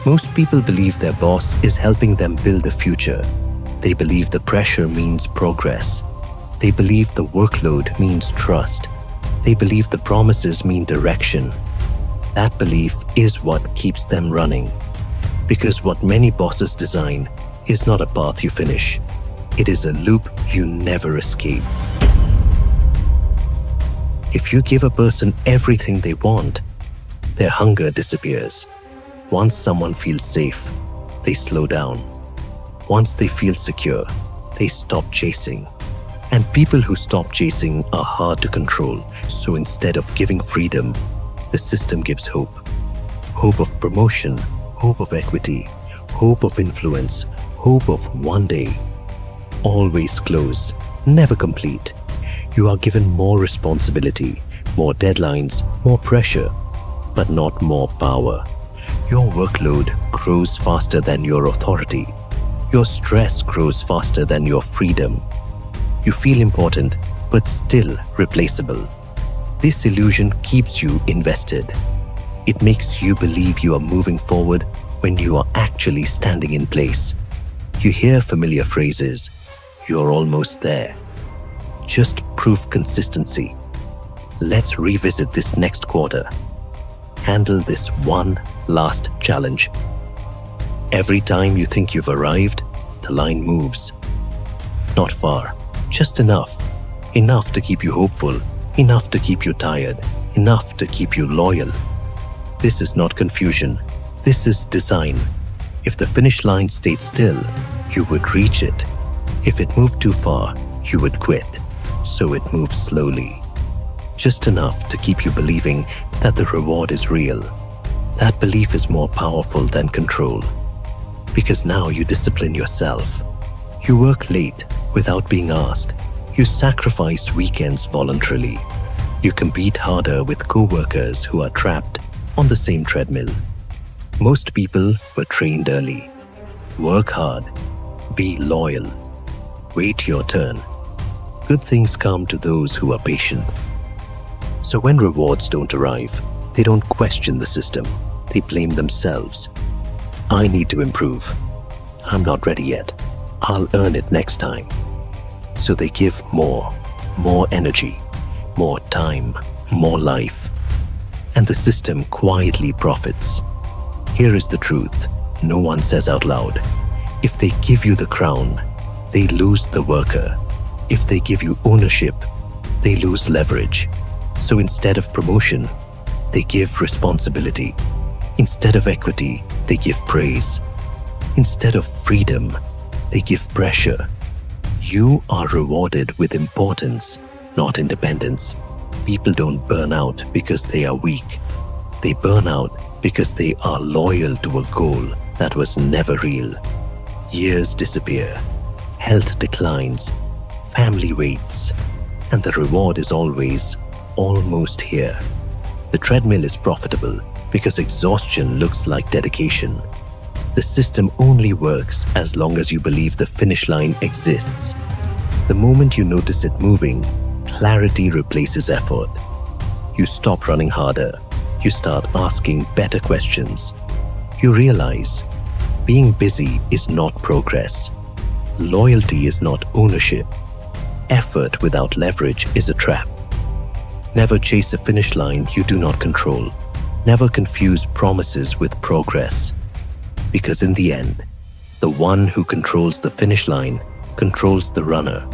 Most people believe their boss is helping them build a future. They believe the pressure means progress. They believe the workload means trust. They believe the promises mean direction. That belief is what keeps them running. Because what many bosses design is not a path you finish. It is a loop you never escape. If you give a person everything they want, their hunger disappears. Once someone feels safe, they slow down. Once they feel secure, they stop chasing. And people who stop chasing are hard to control, so instead of giving freedom, the system gives hope. Hope of promotion, hope of equity, hope of influence, hope of one day. Always close, never complete. You are given more responsibility, more deadlines, more pressure, but not more power. Your workload grows faster than your authority. Your stress grows faster than your freedom. You feel important, but still replaceable. This illusion keeps you invested. It makes you believe you are moving forward when you are actually standing in place. You hear familiar phrases, "You're almost there." Just prove consistency. Let's revisit this next quarter. Handle this one last challenge. Every time you think you've arrived, the line moves. Not far, just enough. Enough to keep you hopeful, enough to keep you tired, enough to keep you loyal. This is not confusion. This is design. If the finish line stayed still, you would reach it. If it moved too far, you would quit. So it moves slowly. Just enough to keep you believing that the reward is real. That belief is more powerful than control. Because now you discipline yourself. You work late without being asked. You sacrifice weekends voluntarily. You compete harder with co-workers who are trapped on the same treadmill. Most people were trained early. Work hard. Be loyal. Wait your turn. Good things come to those who are patient. So when rewards don't arrive, they don't question the system. They blame themselves. I need to improve. I'm not ready yet. I'll earn it next time. So they give more energy, more time, more life. And the system quietly profits. Here is the truth no one says out loud. If they give you the crown, they lose the worker. If they give you ownership, they lose leverage. So instead of promotion, they give responsibility. Instead of equity, they give praise. Instead of freedom, they give pressure. You are rewarded with importance, not independence. People don't burn out because they are weak. They burn out because they are loyal to a goal that was never real. Years disappear. Health declines. Family waits. And the reward is always almost here. The treadmill is profitable because exhaustion looks like dedication. The system only works as long as you believe the finish line exists. The moment you notice it moving, clarity replaces effort. You stop running harder. You start asking better questions. You realize being busy is not progress. Loyalty is not ownership. Effort without leverage is a trap. Never chase a finish line you do not control. Never confuse promises with progress. Because in the end, the one who controls the finish line controls the runner.